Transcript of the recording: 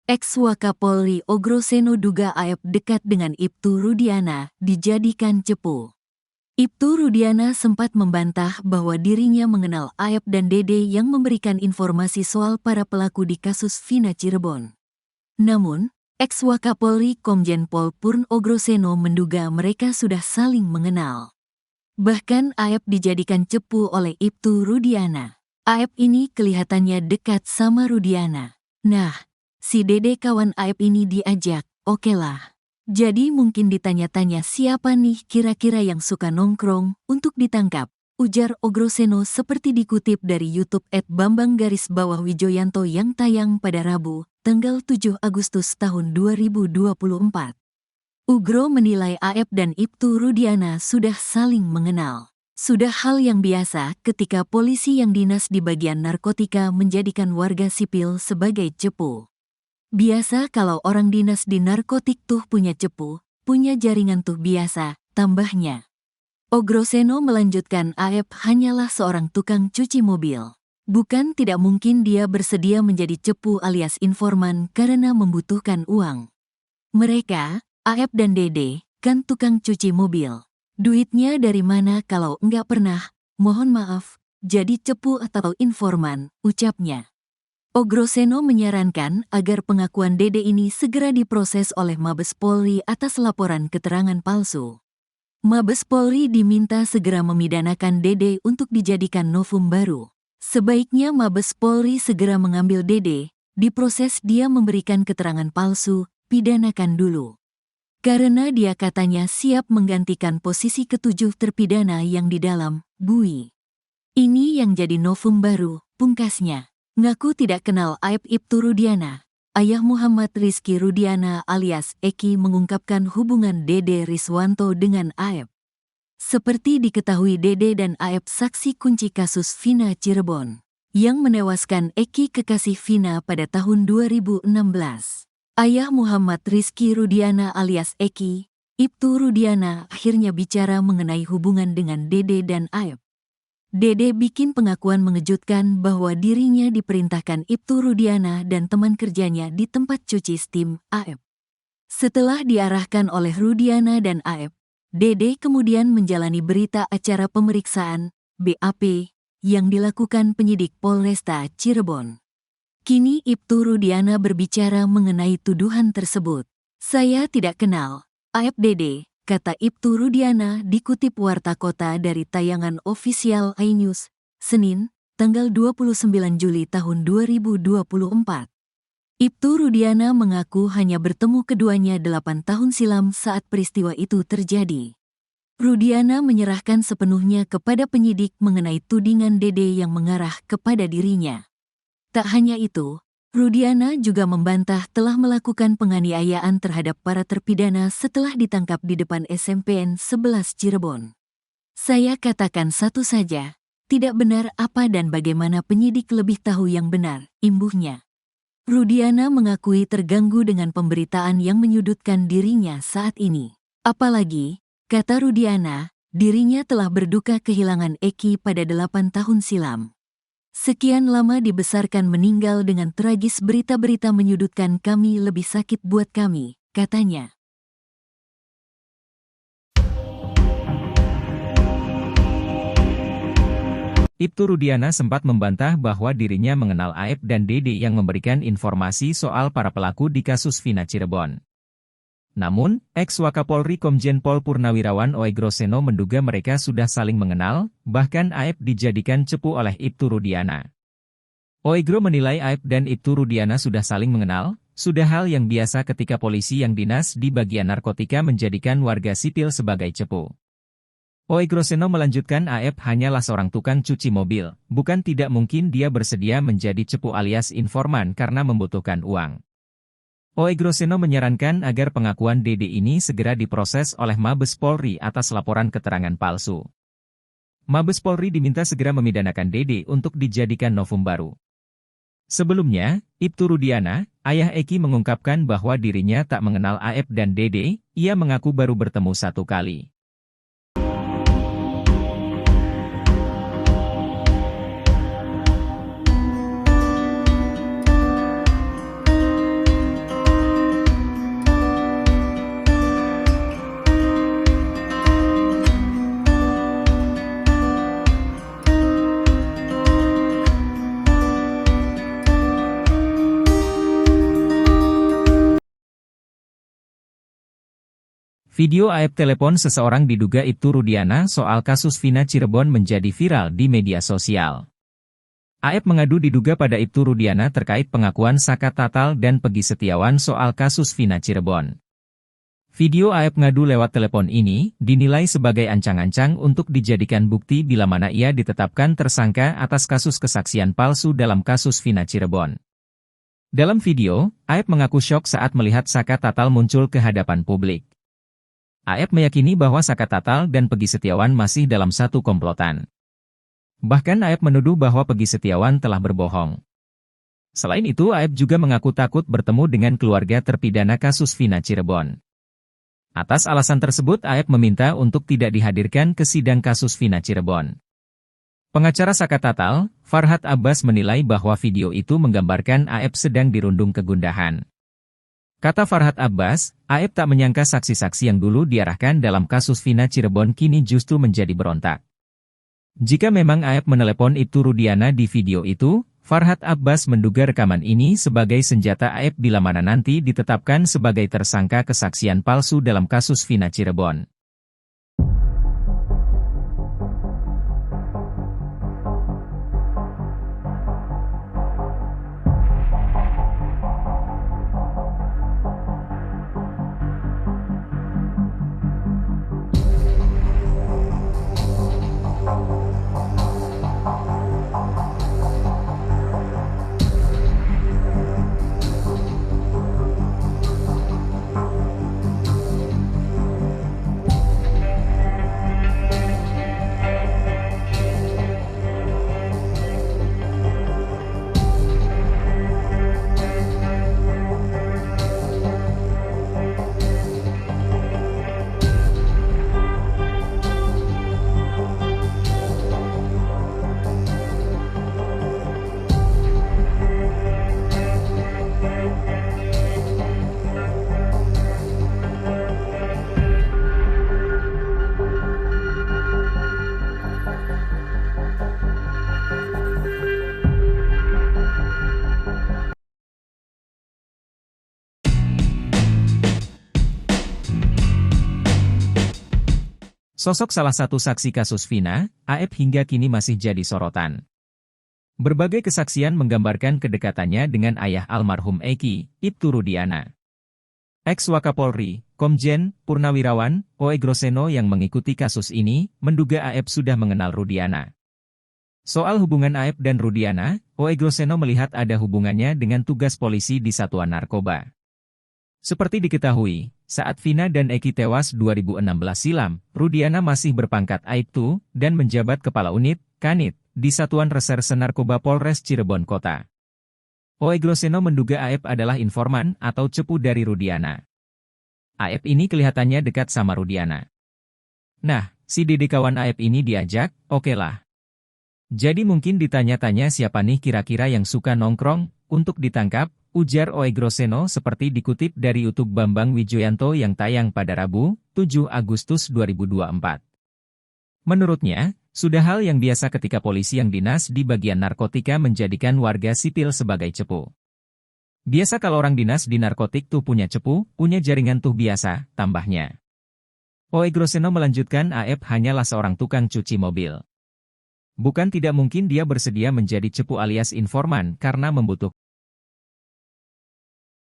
Ex-Wakapolri Ogroseno duga Aep dekat dengan Ibtu Rudiana dijadikan cepu. Ibtu Rudiana sempat membantah bahwa dirinya mengenal Aep dan Dede yang memberikan informasi soal para pelaku di kasus Vina Cirebon. Namun, ex-Wakapolri Komjen Pol Purn Ogroseno menduga mereka sudah saling mengenal. Bahkan Aep dijadikan cepu oleh Ibtu Rudiana. Aep ini kelihatannya dekat sama Rudiana. Nah, si Dede kawan Aep ini diajak, okelah. Jadi mungkin ditanya-tanya siapa nih kira-kira yang suka nongkrong untuk ditangkap, ujar Ogroseno seperti dikutip dari YouTube @Bambang_Wijoyanto yang tayang pada Rabu, tanggal 7 Agustus tahun 2024. Ugro menilai Aep dan Ibtu Rudiana sudah saling mengenal. Sudah hal yang biasa ketika polisi yang dinas di bagian narkotika menjadikan warga sipil sebagai cepu. Biasa kalau orang dinas di narkotik tuh punya cepu, punya jaringan tuh biasa, tambahnya. Ogroseno melanjutkan Aep hanyalah seorang tukang cuci mobil. Bukan tidak mungkin dia bersedia menjadi cepu alias informan karena membutuhkan uang. Mereka, Aep dan Dede, kan tukang cuci mobil. Duitnya dari mana kalau enggak pernah, mohon maaf, jadi cepu atau informan, ucapnya. Ogroseno menyarankan agar pengakuan Dede ini segera diproses oleh Mabes Polri atas laporan keterangan palsu. Mabes Polri diminta segera memidanakan Dede untuk dijadikan novum baru. Sebaiknya Mabes Polri segera mengambil Dede, diproses dia memberikan keterangan palsu, pidanakan dulu. Karena dia katanya siap menggantikan posisi ketujuh terpidana yang di dalam, bui. Ini yang jadi novum baru, pungkasnya. Ngaku tidak kenal Aep Ibtu Rudiana. Ayah Muhammad Rizky Rudiana alias Eki mengungkapkan hubungan Dede Riswanto dengan Aep. Seperti diketahui Dede dan Aep saksi kunci kasus Vina Cirebon, yang menewaskan Eki kekasih Vina pada tahun 2016. Ayah Muhammad Rizky Rudiana alias Eki, Ibtu Rudiana akhirnya bicara mengenai hubungan dengan Dede dan Aep. Dede bikin pengakuan mengejutkan bahwa dirinya diperintahkan Ibtu Rudiana dan teman kerjanya di tempat cuci steam Aep. Setelah diarahkan oleh Rudiana dan Aep, Dede kemudian menjalani berita acara pemeriksaan, BAP, yang dilakukan penyidik Polresta Cirebon. Kini Ibtu Rudiana berbicara mengenai tuduhan tersebut. Saya tidak kenal Aep Dede, kata Ibtu Rudiana dikutip Warta Kota dari tayangan ofisial iNews, Senin, tanggal 29 Juli tahun 2024. Ibtu Rudiana mengaku hanya bertemu keduanya 8 tahun silam saat peristiwa itu terjadi. Rudiana menyerahkan sepenuhnya kepada penyidik mengenai tudingan Dede yang mengarah kepada dirinya. Tak hanya itu, Rudiana juga membantah telah melakukan penganiayaan terhadap para terpidana setelah ditangkap di depan SMPN 11 Cirebon. Saya katakan satu saja, tidak benar apa dan bagaimana penyidik lebih tahu yang benar, imbuhnya. Rudiana mengakui terganggu dengan pemberitaan yang menyudutkan dirinya saat ini. Apalagi, kata Rudiana, dirinya telah berduka kehilangan Eki pada 8 tahun silam. Sekian lama dibesarkan meninggal dengan tragis berita-berita menyudutkan kami lebih sakit buat kami, katanya. Ibtu Rudiana sempat membantah bahwa dirinya mengenal Aep dan Dede yang memberikan informasi soal para pelaku di kasus Vina Cirebon. Namun, ex-Wakapolri Komjen Pol Purnawirawan Ogroseno menduga mereka sudah saling mengenal, bahkan Aep dijadikan cepu oleh Ibtu Rudiana. Oigro menilai Aep dan Ibtu Rudiana sudah saling mengenal, sudah hal yang biasa ketika polisi yang dinas di bagian narkotika menjadikan warga sipil sebagai cepu. Ogroseno melanjutkan Aep hanyalah seorang tukang cuci mobil, bukan tidak mungkin dia bersedia menjadi cepu alias informan karena membutuhkan uang. Ogroseno menyarankan agar pengakuan Dede ini segera diproses oleh Mabes Polri atas laporan keterangan palsu. Mabes Polri diminta segera memidanakan Dede untuk dijadikan novum baru. Sebelumnya, Ibtu Rudiana, ayah Eki mengungkapkan bahwa dirinya tak mengenal Aep dan Dede, ia mengaku baru bertemu satu kali. Video Aep telepon seseorang diduga Ibtu Rudiana soal kasus Vina Cirebon menjadi viral di media sosial. Aep mengadu diduga pada Ibtu Rudiana terkait pengakuan Saka Tatal dan Peggy Setiawan soal kasus Vina Cirebon. Video Aep ngadu lewat telepon ini dinilai sebagai ancang-ancang untuk dijadikan bukti bila mana ia ditetapkan tersangka atas kasus kesaksian palsu dalam kasus Vina Cirebon. Dalam video, Aep mengaku syok saat melihat Saka Tatal muncul ke hadapan publik. Aep meyakini bahwa Saka Tatal dan Peggy Setiawan masih dalam satu komplotan. Bahkan Aep menuduh bahwa Peggy Setiawan telah berbohong. Selain itu, Aep juga mengaku takut bertemu dengan keluarga terpidana kasus Vina Cirebon. Atas alasan tersebut, Aep meminta untuk tidak dihadirkan ke sidang kasus Vina Cirebon. Pengacara Saka Tatal, Farhad Abbas menilai bahwa video itu menggambarkan Aep sedang dirundung kegundahan. Kata Farhad Abbas, Aep tak menyangka saksi-saksi yang dulu diarahkan dalam kasus Vina Cirebon kini justru menjadi berontak. Jika memang Aep menelepon Ibtu Rudiana di video itu, Farhad Abbas menduga rekaman ini sebagai senjata Aep bila mana nanti ditetapkan sebagai tersangka kesaksian palsu dalam kasus Vina Cirebon. Sosok salah satu saksi kasus Vina, Aep hingga kini masih jadi sorotan. Berbagai kesaksian menggambarkan kedekatannya dengan ayah almarhum Eki, Ibtu Rudiana. Ex-Wakapolri, Komjen, Purnawirawan, Oe Groseno yang mengikuti kasus ini, menduga Aep sudah mengenal Rudiana. Soal hubungan Aep dan Rudiana, Oe Groseno melihat ada hubungannya dengan tugas polisi di Satuan Narkoba. Seperti diketahui, saat Vina dan Eki tewas 2016 silam, Rudiana masih berpangkat Aibtu dan menjabat Kepala Unit, Kanit, di Satuan Reserse Narkoba Polres Cirebon Kota. Oe Groseno menduga Aep adalah informan atau cepu dari Rudiana. Aep ini kelihatannya dekat sama Rudiana. Nah, si Dede kawan Aep ini diajak, oke lah. Jadi mungkin ditanya-tanya siapa nih kira-kira yang suka nongkrong, untuk ditangkap, ujar Oe Groseno seperti dikutip dari YouTube Bambang Wijoyanto yang tayang pada Rabu, 7 Agustus 2024. Menurutnya, sudah hal yang biasa ketika polisi yang dinas di bagian narkotika menjadikan warga sipil sebagai cepu. Biasa kalau orang dinas di narkotik tuh punya cepu, punya jaringan tuh biasa, tambahnya. Oe Groseno melanjutkan Aep hanyalah seorang tukang cuci mobil. Bukan tidak mungkin dia bersedia menjadi cepu alias informan karena membutuhkan